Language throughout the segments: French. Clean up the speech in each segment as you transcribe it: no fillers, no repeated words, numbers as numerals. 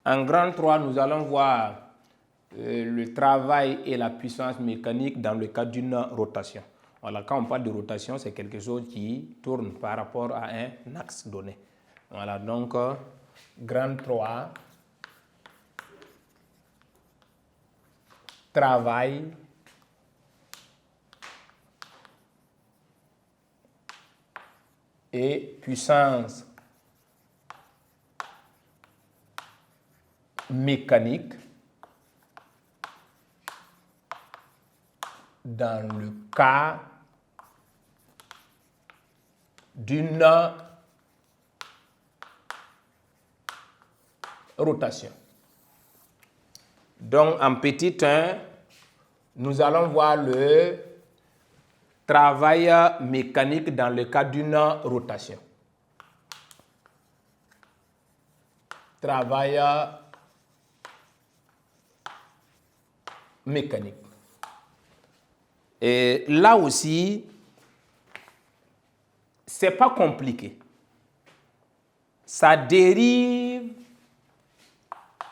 En grand 3, nous allons voir le travail et la puissance mécanique dans le cadre d'une rotation. Voilà, quand on parle de rotation, c'est quelque chose qui tourne par rapport à un axe donné. Voilà, donc grand 3, travail et puissance mécanique dans le cas d'une rotation. Donc, en petit 1, nous allons voir le travail mécanique dans le cas d'une rotation. Travail mécanique. Et là aussi, c'est pas compliqué. Ça dérive.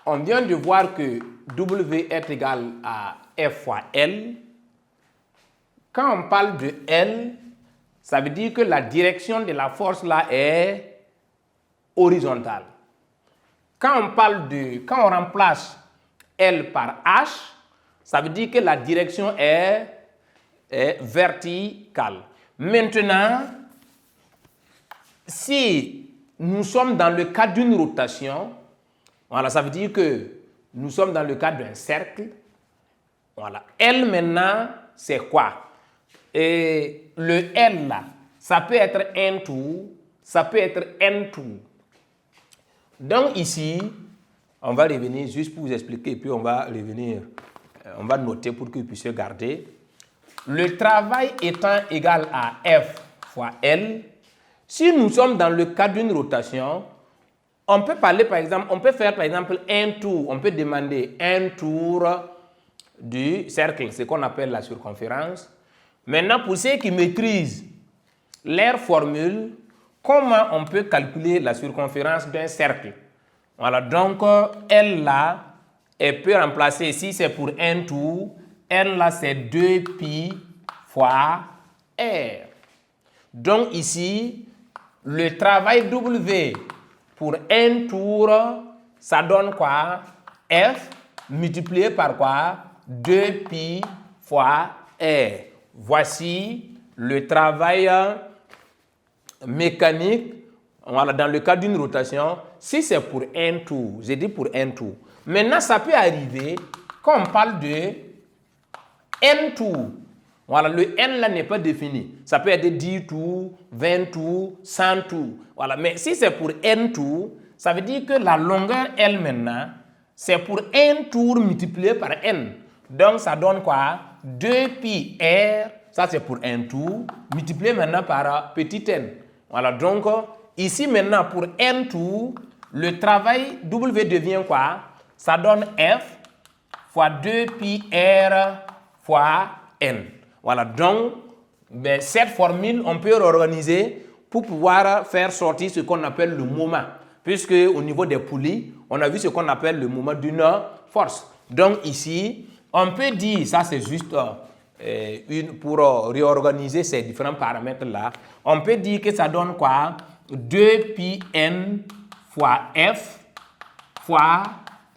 On vient de voir que W est égal à F fois L. Quand on parle de L, ça veut dire que la direction de la force là est horizontale. Quand on remplace L par H, ça veut dire que la direction est verticale. Maintenant, si nous sommes dans le cadre d'une rotation, voilà, ça veut dire que nous sommes dans le cadre d'un cercle. Voilà. L maintenant, c'est quoi? Et le L là, ça peut être un tour, ça peut être n tour. Donc ici, on va revenir juste pour vous expliquer, puis on va revenir, on va noter pour que vous puissiez garder. Le travail étant égal à F fois L, si nous sommes dans le cadre d'une rotation, on peut parler par exemple, on peut faire par exemple un tour, on peut demander un tour du cercle, ce qu'on appelle la circonférence. Maintenant, pour ceux qui maîtrisent leur formule, comment on peut calculer la circonférence d'un cercle? Voilà, donc L là, elle peut remplacer ici, c'est pour un tour, L là c'est 2pi fois R. Donc ici, le travail W pour un tour, ça donne quoi? F multiplié par quoi? 2pi fois R. Voici le travail mécanique, voilà, dans le cas d'une rotation. Si c'est pour un tour, j'ai dit pour un tour. Maintenant, ça peut arriver quand on parle de n tours. Voilà, le n là n'est pas défini. Ça peut être 10 tours, 20 tours, 100 tours. Voilà, mais si c'est pour n tours, ça veut dire que la longueur L maintenant, c'est pour un tour multiplié par n. Donc, ça donne quoi? 2pi R, ça c'est pour un tour, multiplié maintenant par petit n. Voilà, donc, ici maintenant, pour n tours, le travail W devient quoi? Ça donne F fois 2pi R fois n. Voilà, donc, cette formule, on peut réorganiser pour pouvoir faire sortir ce qu'on appelle le moment. Puisque au niveau des poulies, on a vu ce qu'on appelle le moment d'une force. Donc ici, on peut dire, ça c'est juste pour réorganiser ces différents paramètres-là, on peut dire que ça donne quoi? 2pi n fois F fois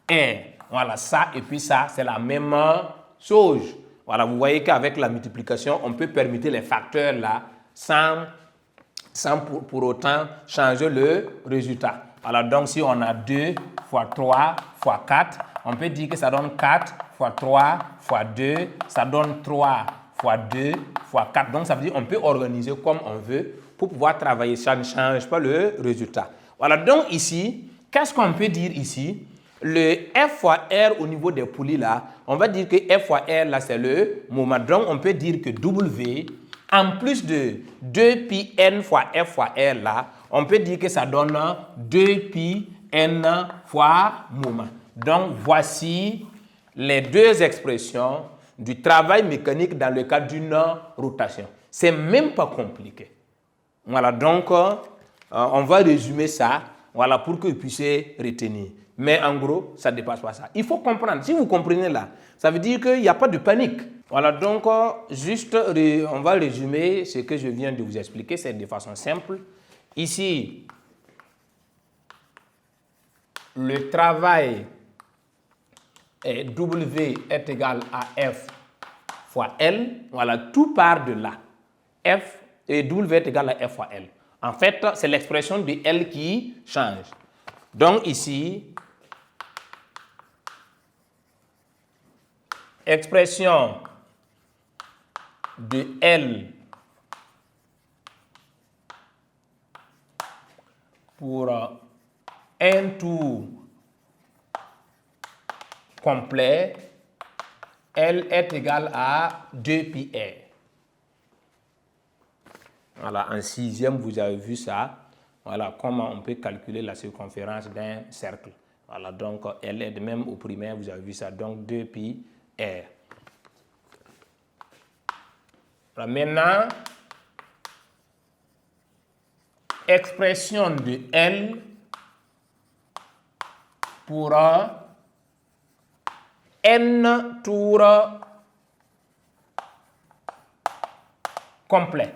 R. Voilà, ça et puis ça, c'est la même chose. Voilà, vous voyez qu'avec la multiplication, on peut permettre les facteurs là sans pour autant changer le résultat. Voilà, donc si on a 2 fois 3 fois 4, on peut dire que ça donne 4 fois 3 fois 2, ça donne 3 fois 2 fois 4. Donc ça veut dire qu'on peut organiser comme on veut pour pouvoir travailler. Ça ne change pas le résultat. Voilà, donc ici, qu'est-ce qu'on peut dire ici? Le F fois R au niveau des poulies là, on va dire que F fois R là c'est le moment. Donc on peut dire que W, en plus de 2pi n fois F fois R là, on peut dire que ça donne 2pi n fois moment. Donc voici les deux expressions du travail mécanique dans le cadre d'une rotation. C'est même pas compliqué. Voilà, donc on va résumer ça, voilà, pour que vous puissiez retenir. Mais en gros, ça ne dépasse pas ça. Il faut comprendre. Si vous comprenez là, ça veut dire qu'il n'y a pas de panique. Voilà, donc juste, on va résumer ce que je viens de vous expliquer. C'est de façon simple. Ici, le travail W est égal à F fois L. Voilà, tout part de là. F et W est égal à F fois L. En fait, c'est l'expression de L qui change. Donc ici, expression de L pour un tour complet, L est égal à 2πr. Voilà, en sixième, vous avez vu ça. Voilà comment on peut calculer la circonférence d'un cercle. Voilà, donc L est de même au primaire, vous avez vu ça, donc 2πr. Voilà, maintenant, expression de L pour n tours complet.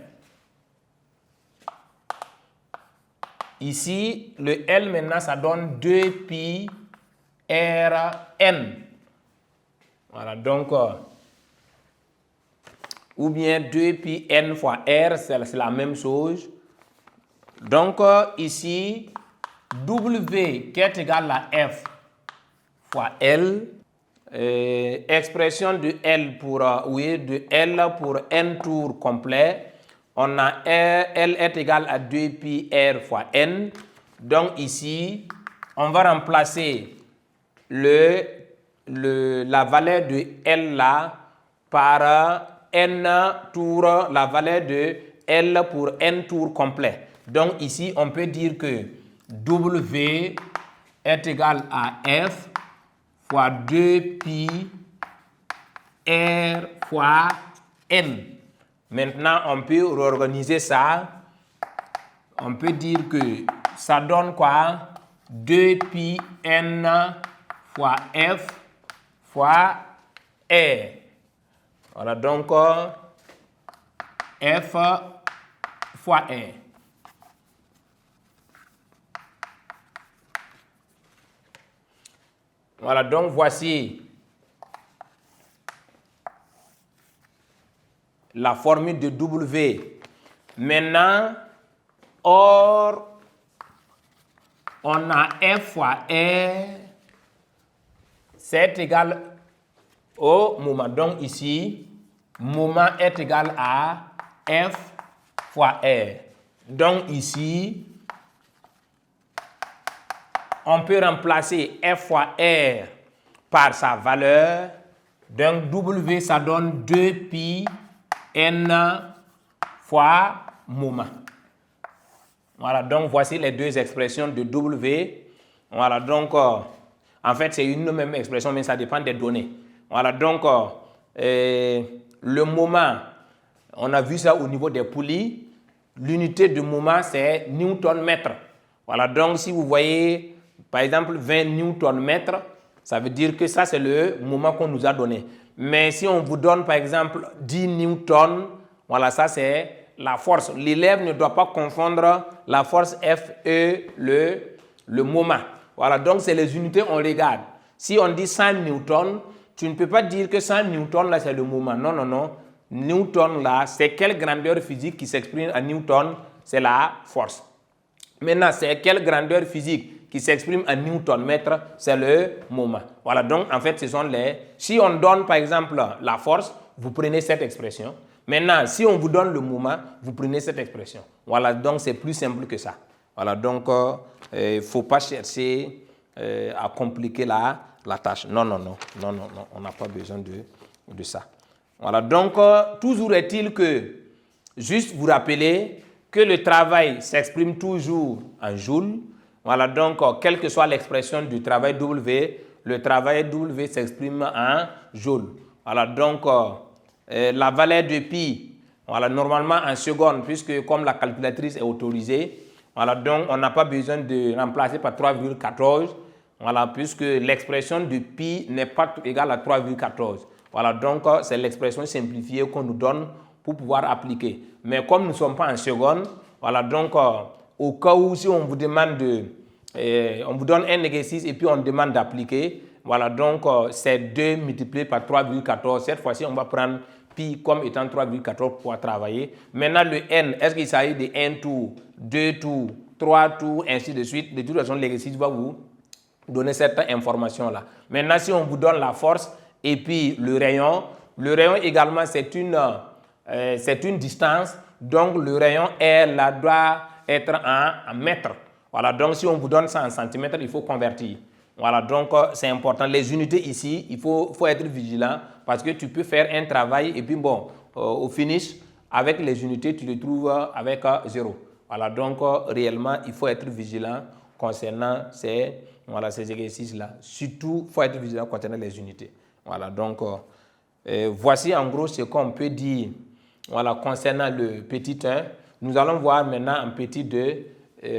Ici, le L maintenant, ça donne 2πrn. Voilà, donc, ou bien 2πn fois r, c'est la même chose. Donc, ici, W qui est égal à F fois L, expression de L pour, de L pour n tours complet. On a L est égal à 2πr fois n. Donc ici, on va remplacer la valeur de L là par n tours, la valeur de L pour n tours complet. Donc ici, on peut dire que W est égal à F fois 2πr fois n. Maintenant, on peut réorganiser ça. On peut dire que ça donne quoi? 2πn fois F fois R. Voilà, donc F fois R. Voilà, donc voici la formule de W. Maintenant, or, on a F fois R, c'est égal au moment. Donc ici, moment est égal à F fois R. Donc ici, on peut remplacer F fois R par sa valeur. Donc W, ça donne 2πn fois moment. Voilà, donc voici les deux expressions de W. Voilà, donc en fait c'est une même expression, mais ça dépend des données. Voilà, donc le moment, on a vu ça au niveau des poulies. L'unité de moment, c'est Newton-mètre. Voilà, donc si vous voyez, par exemple, 20 Newton-mètre, ça veut dire que ça, c'est le moment qu'on nous a donné. Mais si on vous donne, par exemple, 10 Newton, voilà, ça, c'est la force. L'élève ne doit pas confondre la force F et le moment. Voilà, donc c'est les unités, on regarde. Si on dit 100 Newton, tu ne peux pas dire que 100 Newton, là, c'est le moment. Non, non, non. Newton, là, c'est quelle grandeur physique qui s'exprime à Newton? C'est la force. Maintenant, c'est quelle grandeur physique qui s'exprime en Newton-mètre? C'est le moment. Voilà, donc en fait, ce sont les... Si on donne par exemple la force, vous prenez cette expression. Maintenant, si on vous donne le moment, vous prenez cette expression. Voilà, donc c'est plus simple que ça. Voilà, donc il ne faut pas chercher à compliquer la tâche. Non, non, non, non, non, non, on n'a pas besoin de ça. Voilà, donc toujours est-il que, juste vous rappeler que le travail s'exprime toujours en joules. Voilà, donc quelle que soit l'expression du travail W, le travail W s'exprime en joules. Voilà, donc la valeur de pi, voilà, normalement en secondes, puisque comme la calculatrice est autorisée, voilà, donc on n'a pas besoin de remplacer par 3,14. Voilà, puisque l'expression de pi n'est pas égale à 3,14. Voilà, donc c'est l'expression simplifiée qu'on nous donne pour pouvoir appliquer. Mais comme nous ne sommes pas en seconde, voilà, donc au cas où si on vous demande on vous donne un exercice et puis on demande d'appliquer, voilà, donc c'est 2 multiplié par 3,14. Cette fois-ci, on va prendre pi comme étant 3,14 pour pouvoir travailler. Maintenant, le n, est-ce qu'il s'agit de 1 tour, 2 tours, 3 tours, ainsi de suite? De toute façon, l'exercice va vous donner cette information-là. Maintenant, si on vous donne la force et puis le rayon également, c'est une distance. Donc, le rayon R là, doit être en mètres. Voilà, donc si on vous donne ça en centimètres, il faut convertir. Voilà, donc c'est important. Les unités ici, il faut être vigilant parce que tu peux faire un travail et puis bon, au finish, avec les unités, tu le trouves avec 0. Voilà, donc réellement, il faut être vigilant concernant ces exercices-là. Surtout, il faut être vigilant concernant les unités. Voilà, donc voici en gros ce qu'on peut dire concernant le petit 1. Nous allons voir maintenant en petit 2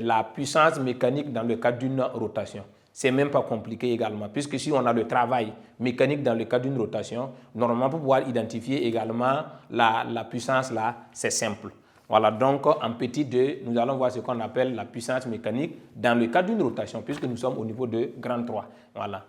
la puissance mécanique dans le cadre d'une rotation. C'est même pas compliqué également, puisque si on a le travail mécanique dans le cadre d'une rotation, normalement pour pouvoir identifier également la puissance là, c'est simple. Voilà, donc en petit 2, nous allons voir ce qu'on appelle la puissance mécanique dans le cadre d'une rotation, puisque nous sommes au niveau de grand 3. Voilà.